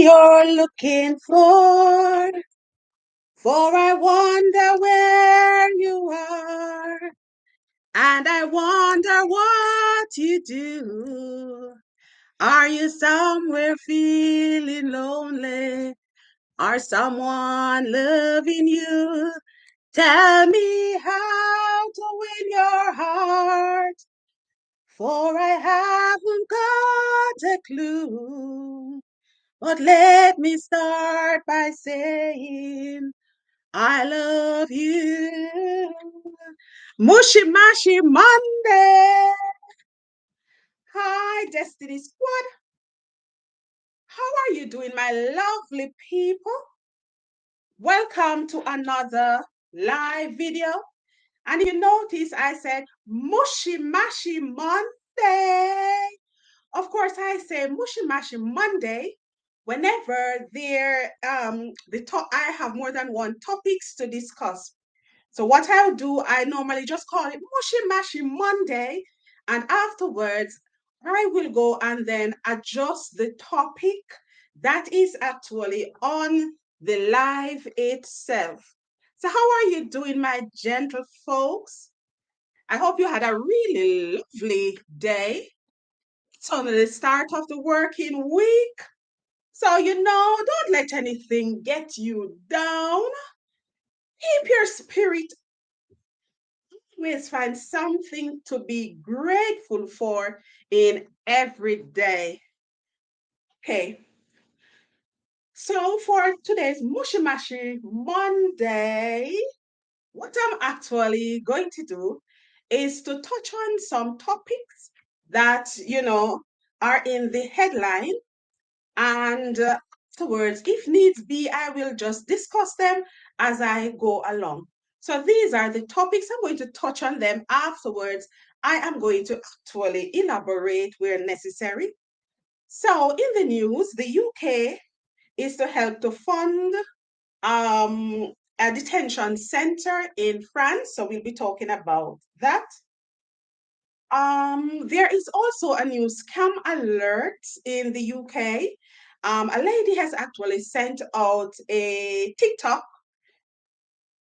you're looking for I wonder where you are, and I wonder what you do. Are you somewhere feeling lonely? Or someone loving you? Tell me how to win your heart, for I haven't got a clue. But let me start by saying I love you. Mushy Mashy Monday. Hi, Destiny Squad. How are you doing, my lovely people? Welcome to another live video. And you notice I said Mushy Mashy Monday. Of course, I say Mushy Mashy Monday whenever I have more than one topics to discuss. So what I'll do, I normally just call it Mushy Mashy Monday, and afterwards I will go and then adjust the topic that is actually on the live itself. So how are you doing, my gentle folks? I hope you had a really lovely day. It's on the start of the working week. So, don't let anything get you down. Keep your spirit. Always find something to be grateful for in every day. Okay. So for today's Mushy Mashy Monday, what I'm actually going to do is to touch on some topics that, are in the headline. And afterwards, if needs be, I will just discuss them as I go along. So these are the topics. I'm going to touch on them afterwards. I am going to actually elaborate where necessary. So in the news, the UK is to help to fund a detention center in France. So we'll be talking about that. There is also a new scam alert in the UK. A lady has actually sent out a TikTok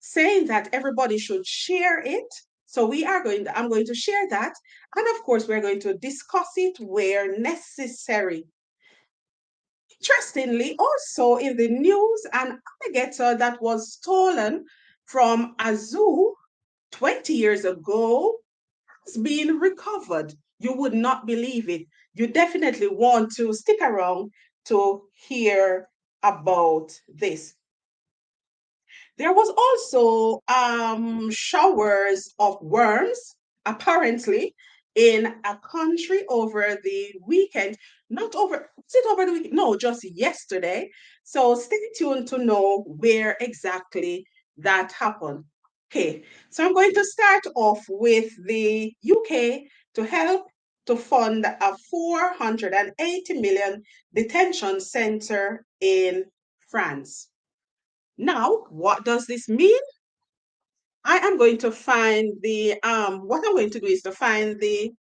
saying that everybody should share it. So I'm going to share that. And of course, we're going to discuss it where necessary. Interestingly, also in the news, an alligator that was stolen from a zoo 20 years ago has been recovered. You would not believe it. You definitely want to stick around to hear about this. There was also showers of worms, apparently, in a country over the weekend. Not over, was it over the weekend? No, just yesterday. So stay tuned to know where exactly that happened. Okay, so I'm going to start off with the UK to help to fund a 480 million detention center in France. Now, what does this mean? I am going to find what I'm going to do is to find the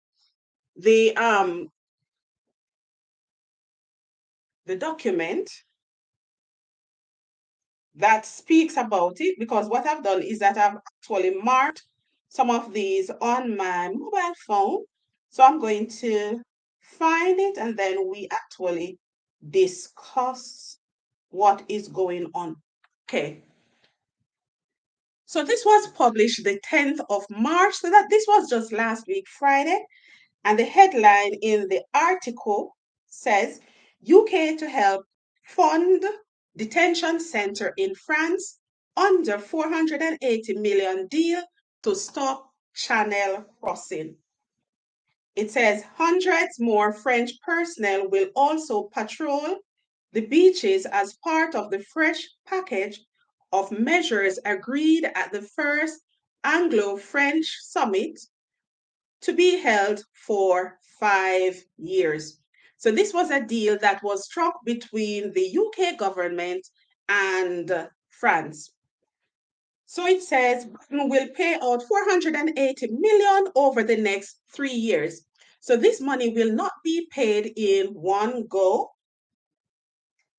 the document that speaks about it, because what I've done is that I've actually marked some of these on my mobile phone. So I'm going to find it and then we actually discuss what is going on. Okay. So this was published the 10th of March. So this was just last week, Friday. And the headline in the article says UK to help fund detention center in France under 480 million deal to stop Channel crossing. It says hundreds more French personnel will also patrol the beaches as part of the fresh package of measures agreed at the first Anglo-French summit to be held for 5 years. So this was a deal that was struck between the UK government and France. So it says Britain will pay out 480 million over the next 3 years. So this money will not be paid in one go.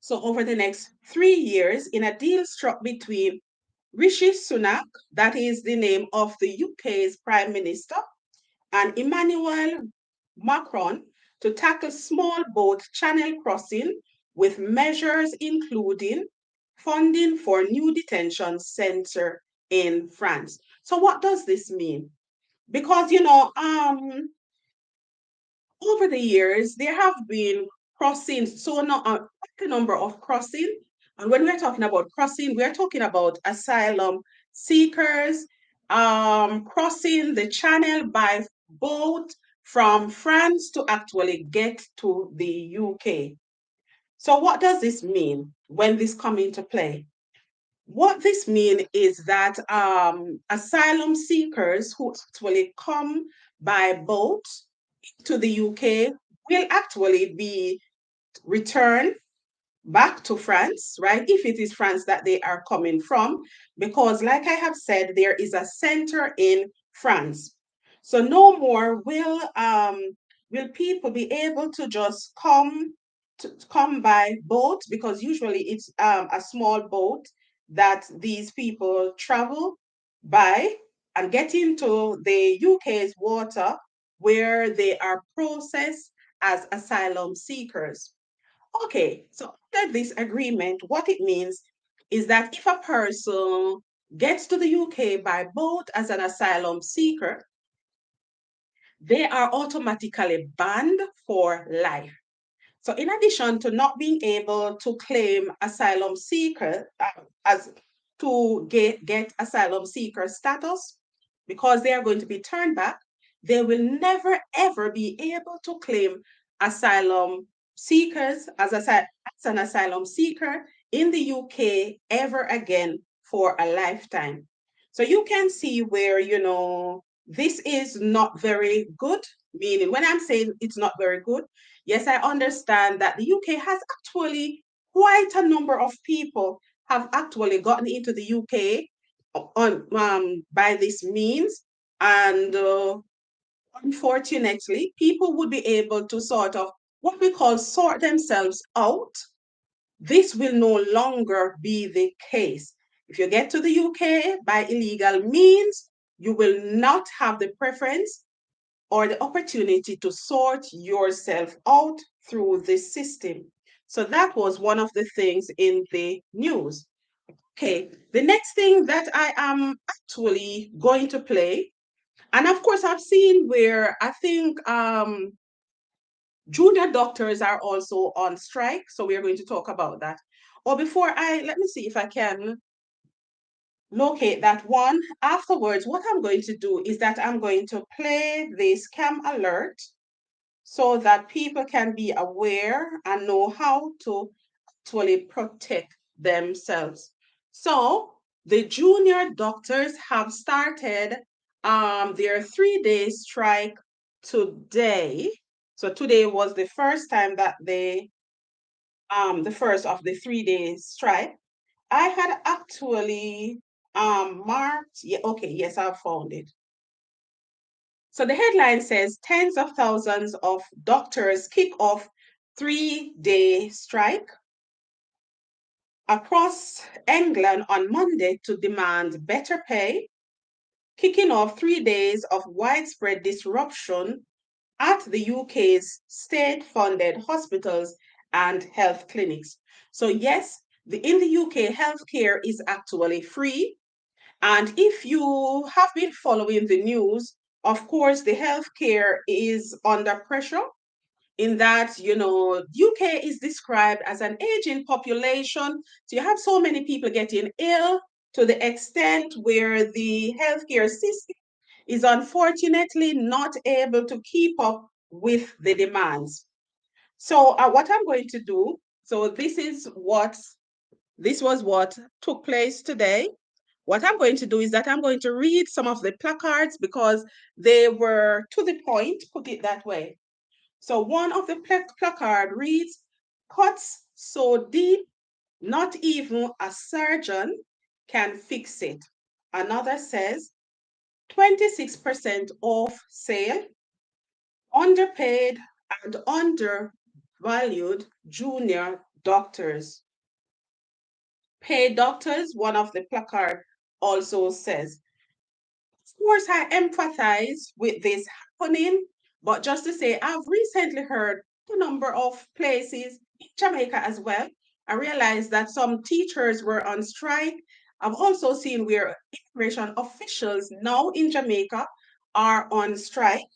So over the next 3 years, in a deal struck between Rishi Sunak, that is the name of the UK's Prime Minister, and Emmanuel Macron, to tackle small boat channel crossing with measures including funding for new detention center in France. So what does this mean? Because over the years, there have been crossings, so not a number of crossing. And when we're talking about crossing, we're talking about asylum seekers crossing the channel by boat from France to actually get to the UK. So what does this mean when this come into play? What this means is that asylum seekers who actually come by boat to the UK will actually be returned back to France, right? If it is France that they are coming from, because like I have said, there is a center in France. So no more will people be able to just come by boat, because usually it's a small boat that these people travel by and get into the UK's water, where they are processed as asylum seekers. Okay, so under this agreement, what it means is that if a person gets to the UK by boat as an asylum seeker, they are automatically banned for life. So, in addition to not being able to claim asylum seeker as to get asylum seeker status, because they are going to be turned back, they will never ever be able to claim asylum seekers as an asylum seeker in the UK ever again for a lifetime. So you can see where, this is not very good. Meaning, when I'm saying it's not very good, yes, I understand that the UK has actually quite a number of people have actually gotten into the UK on by this means, and unfortunately, people would be able to sort of what we call sort themselves out. This will no longer be the case. If you get to the UK by illegal means, you will not have the preference or the opportunity to sort yourself out through this system. So that was one of the things in the news. Okay, the next thing that I am actually going to play, and of course, I've seen where I think junior doctors are also on strike. So we are going to talk about that. Or let me see if I can locate that one. Afterwards, what I'm going to do is that I'm going to play the scam alert so that people can be aware and know how to actually protect themselves. So the junior doctors have started their 3-day strike today. So today was the first time that the first of the 3-day strike. I had actually marked, yeah, okay, yes, I found it. So the headline says tens of thousands of doctors kick off 3-day strike across England on Monday to demand better pay, kicking off 3 days of widespread disruption at the UK's state-funded hospitals and health clinics. So yes, in the UK, healthcare is actually free. And if you have been following the news, of course, the healthcare is under pressure in that, UK is described as an aging population. So you have so many people getting ill to the extent where the healthcare system is unfortunately not able to keep up with the demands. So what I'm going to do, so this was what took place today. What I'm going to do is that I'm going to read some of the placards because they were to the point, put it that way. So one of the placard reads, cuts so deep, not even a surgeon can fix it. Another says, 26% off sale, underpaid and undervalued junior doctors. pay doctors, one of the placard also says. Of course, I empathize with this happening, but just to say, I've recently heard a number of places in Jamaica as well. I realized that some teachers were on strike. I've also seen where immigration officials now in Jamaica are on strike.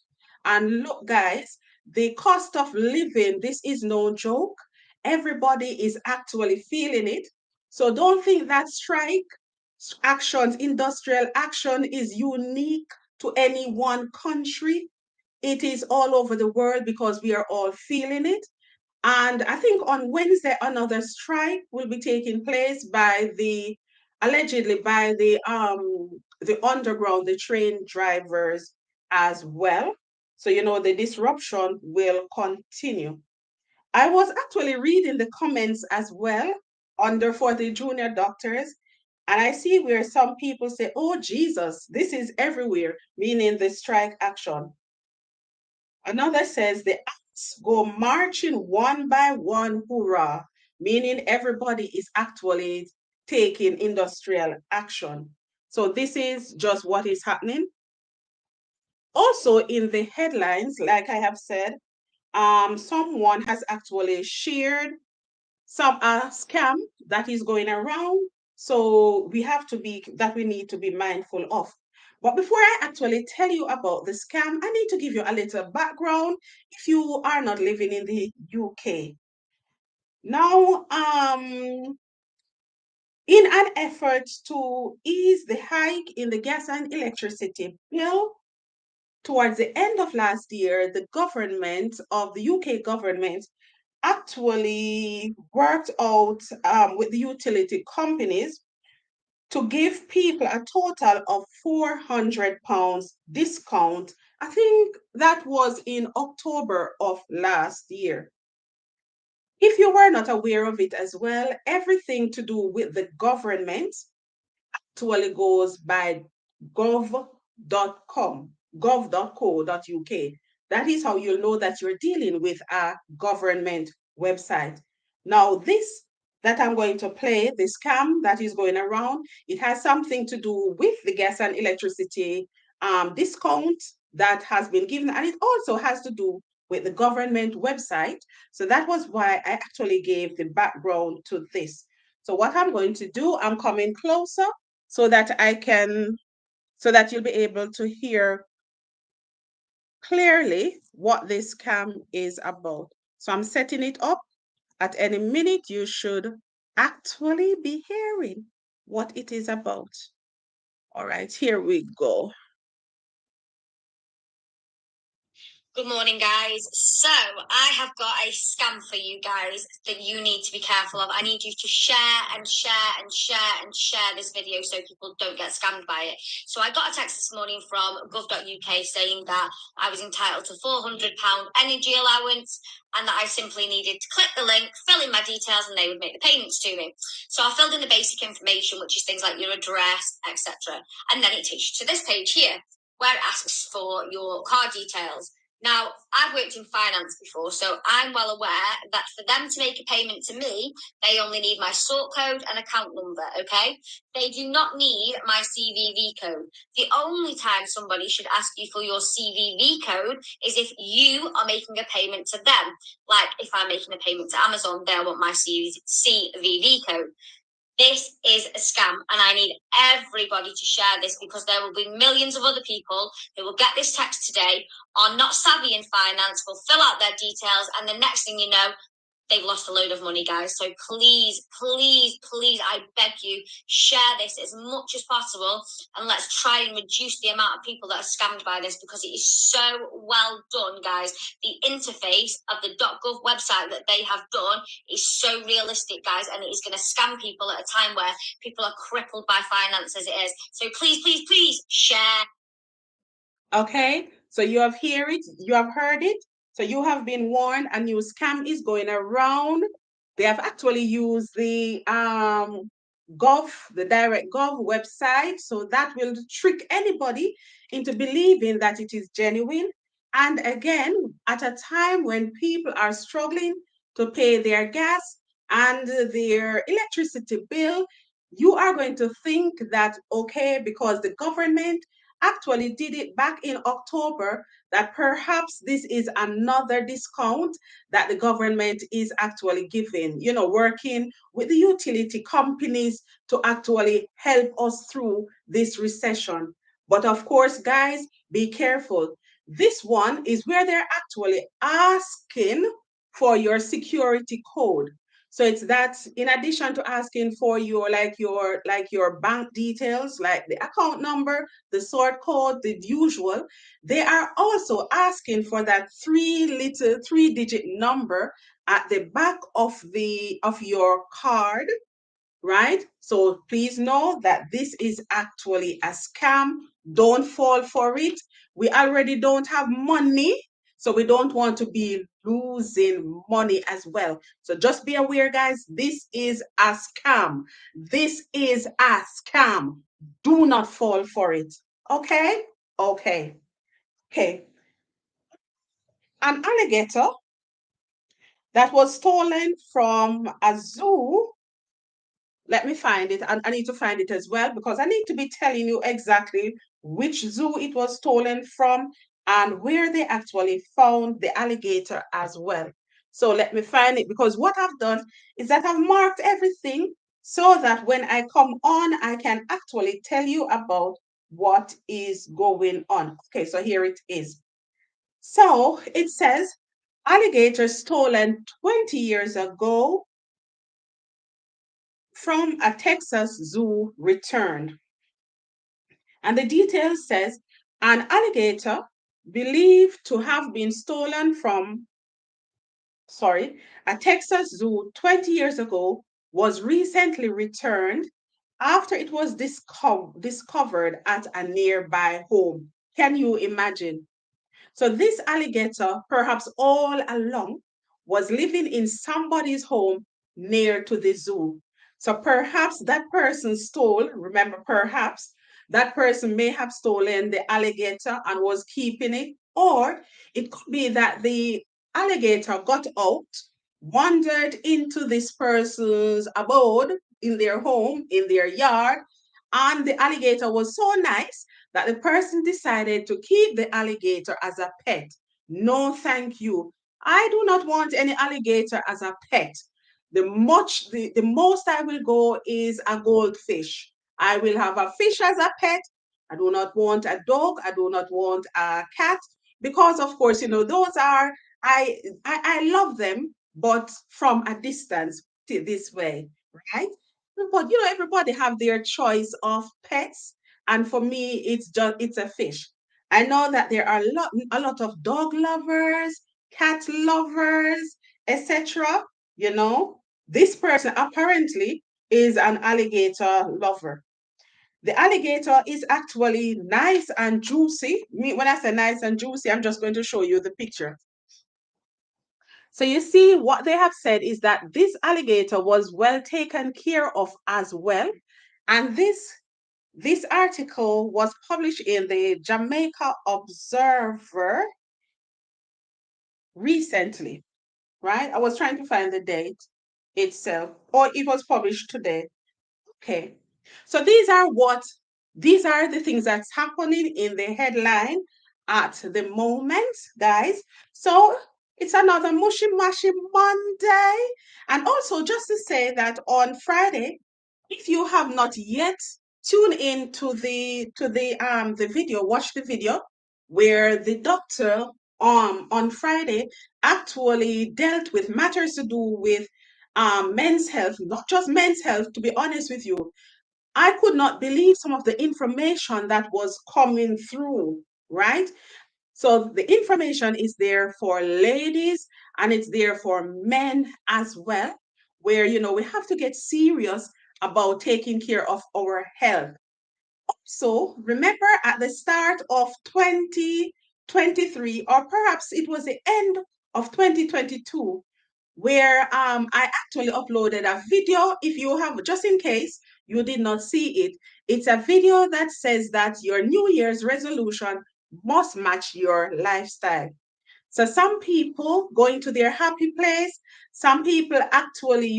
And look, guys, the cost of living, this is no joke. Everybody is actually feeling it. So don't think that strike actions, industrial action is unique to any one country. It is all over the world because we are all feeling it. And I think on Wednesday, another strike will be taking place by allegedly by the underground, the train drivers as well. So the disruption will continue. I was actually reading the comments as well under for the junior doctors, and I see where some people say, "Oh Jesus, this is everywhere," meaning the strike action. Another says the acts go marching one by one, hoorah, meaning everybody is actually taking industrial action. So this is just what is happening. Also, in the headlines, like I have said, someone has actually shared some scam that is going around. So we need to be mindful of. But before I actually tell you about the scam, I need to give you a little background if you are not living in the UK. Now, in an effort to ease the hike in the gas and electricity bill, towards the end of last year, the government of the UK government actually worked out with the utility companies to give people a total of £400 discount. I think that was in October of last year. If you were not aware of it as well, everything to do with the government actually goes by gov.com, gov.co.uk. That is how you'll know that you're dealing with a government website. Now, this that I'm going to play, the scam that is going around, it has something to do with the gas and electricity discount that has been given, and it also has to do with the government website. So that was why I actually gave the background to this. So what I'm going to do, I'm coming closer so that you'll be able to hear clearly what this scam is about. So I'm setting it up. At any minute, you should actually be hearing what it is about. All right, here we go. Good morning, guys. So I have got a scam for you guys that you need to be careful of. I need you to share and share and share and share this video so people don't get scammed by it. So I got a text this morning from gov.uk saying that I was entitled to £400 energy allowance and that I simply needed to click the link, fill in my details, and they would make the payments to me. So I filled in the basic information, which is things like your address, etc. And then it takes you to this page here where it asks for your card details. Now, I've worked in finance before, so I'm well aware that for them to make a payment to me, they only need my sort code and account number, okay? They do not need my CVV code. The only time somebody should ask you for your CVV code is if you are making a payment to them. Like if I'm making a payment to Amazon, they'll want my CVV code. This is a scam, and I need everybody to share this because there will be millions of other people who will get this text today, are not savvy in finance, will fill out their details, and the next thing you know, they've lost a load of money, guys. So please, please, please, I beg you, share this as much as possible, and let's try and reduce the amount of people that are scammed by this because it is so well done, guys. The interface of the .gov website that they have done is so realistic, guys, and it is going to scam people at a time where people are crippled by finance as it is. So please, please, please share. Okay, so you have heard it. So you have been warned. A new scam is going around. They have actually used the the direct gov website. So that will trick anybody into believing that it is genuine. And again, at a time when people are struggling to pay their gas, and their electricity bill, you are going to think that, okay, because the government actually did it back in October, that perhaps this is another discount that the government is actually giving, working with the utility companies to actually help us through this recession. But of course, guys, be careful. This one is where they're actually asking for your security code. So it's that, in addition to asking for your bank details, like the account number, the sort code, the usual, they are also asking for that three-digit number at the back of your card, right? So please know that this is actually a scam. Don't fall for it. We already don't have money, so we don't want to be losing money as well. So just be aware, guys, this is a scam. This is a scam. Do not fall for it. Okay? Okay. Okay. An alligator that was stolen from a zoo. Let me find it. And I need to find it as well because I need to be telling you exactly which zoo it was stolen from and where they actually found the alligator as well. So let me find it, because what I've done is that I've marked everything so that when I come on, I can actually tell you about what is going on. Okay, so here it is. So it says alligator stolen 20 years ago from a Texas zoo returned. And the detail says an alligator believed to have been stolen from, a Texas zoo 20 years ago was recently returned after it was discovered at a nearby home. Can you imagine? So this alligator, perhaps all along, was living in somebody's home near to the zoo. So perhaps that person stole, remember, perhaps that person may have stolen the alligator and was keeping it, or it could be that the alligator got out, wandered into this person's abode, in their home, in their yard, and the alligator was so nice that the person decided to keep the alligator as a pet. No, thank you. I do not want any alligator as a pet. The most I will go is a goldfish. I will have a fish as a pet. I do not want a dog. I do not want a cat, because of course, those are, I love them, but from a distance, this way, right? But everybody have their choice of pets, and for me, it's a fish. I know that there are a lot of dog lovers, cat lovers, etc. You know, this person apparently is an alligator lover. The alligator is actually nice and juicy. When I say nice and juicy, I'm just going to show you the picture. So you see, what they have said is that this alligator was well taken care of as well. And this article was published in the Jamaica Observer recently, right? I was trying to find the date itself, or it was published today. Okay. So these are the things that's happening in the headline at the moment, guys. So it's another mushy mushy Monday. And also just to say that on Friday, if you have not yet tuned in to the video, watch the video where the doctor on Friday actually dealt with matters to do with men's health, not just men's health, to be honest with you. I could not believe some of the information that was coming through, right? So the information is there for ladies and it's there for men as well, where, we have to get serious about taking care of our health. So remember at the start of 2023, or perhaps it was the end of 2022, where I actually uploaded a video. If you have, just in case you did not see it, it's a video that says that your New Year's resolution must match your lifestyle. So some people going to their happy place, some people actually,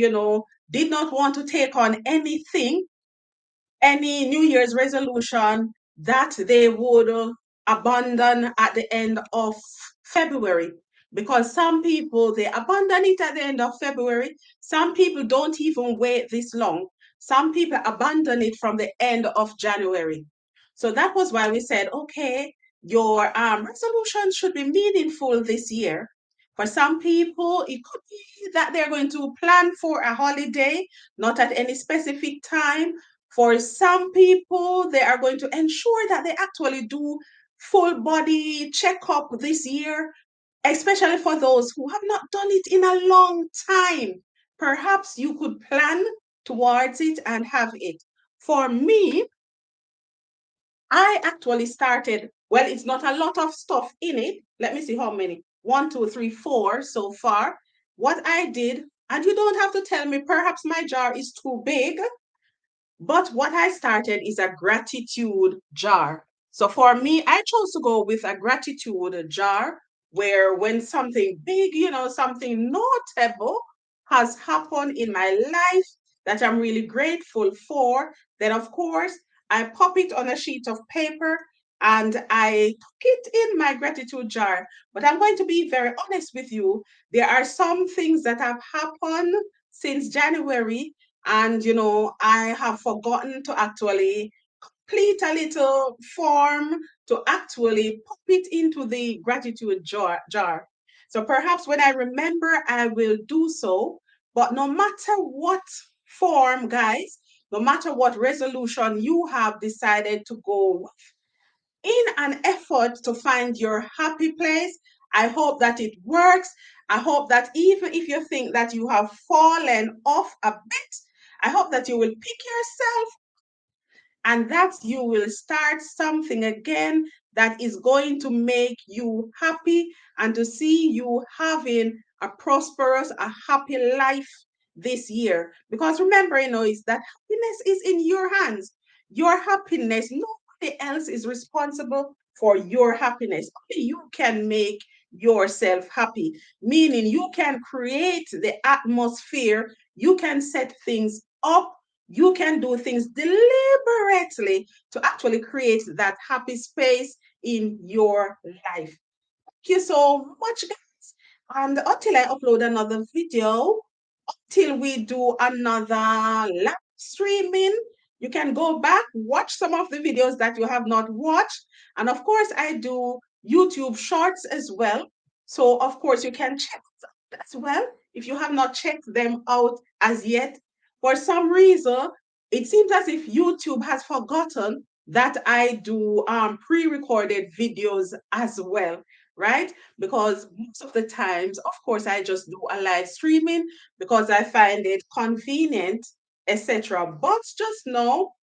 did not want to take on anything, any New Year's resolution that they would abandon at the end of February. Because some people, they abandon it at the end of February. Some people don't even wait this long. Some people abandon it from the end of January. So that was why we said, okay, your resolution should be meaningful this year. For some people, it could be that they're going to plan for a holiday, not at any specific time. For some people, they are going to ensure that they actually do full body checkup this year, especially for those who have not done it in a long time. Perhaps you could plan towards it and have it. For me, I actually started, well, it's not a lot of stuff in it. Let me see how many. 1, 2, 3, 4 so far. What I did, and you don't have to tell me, perhaps my jar is too big, but what I started is a gratitude jar. So for me, I chose to go with a gratitude jar where when something big, something notable has happened in my life that I'm really grateful for, then of course I pop it on a sheet of paper and I put it in my gratitude jar. But I'm going to be very honest with you. There are some things that have happened since January, and I have forgotten to actually complete a little form to actually pop it into the gratitude jar. So perhaps when I remember, I will do so. But no matter what form, guys, no matter what resolution you have decided to go with, in an effort to find your happy place, I hope that it works. I hope that even if you think that you have fallen off a bit, I hope that you will pick yourself and that you will start something again that is going to make you happy and to see you having a prosperous, a happy life this year. Because remember, is that happiness is in your hands. Your happiness, nobody else is responsible for your happiness. Only you can make yourself happy, meaning you can create the atmosphere, you can set things up, you can do things deliberately to actually create that happy space in your life. Thank you so much, guys. And until I upload another video, till we do another live streaming, you can go back, watch some of the videos that you have not watched. And of course, I do YouTube shorts as well. So, of course, you can check that as well if you have not checked them out as yet. For some reason, it seems as if YouTube has forgotten that I do pre-recorded videos as well, right? Because most of the times, of course, I just do a live streaming because I find it convenient, etc. But just know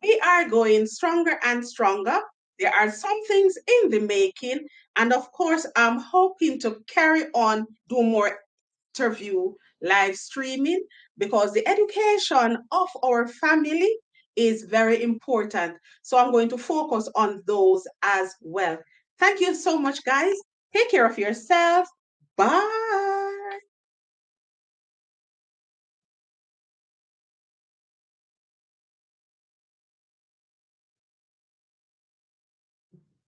we are going stronger and stronger. There are some things in the making, and of course, I'm hoping to carry on, do more interview live streaming because the education of our family is very important. So I'm going to focus on those as well. Thank you so much, guys. Take care of yourself. Bye.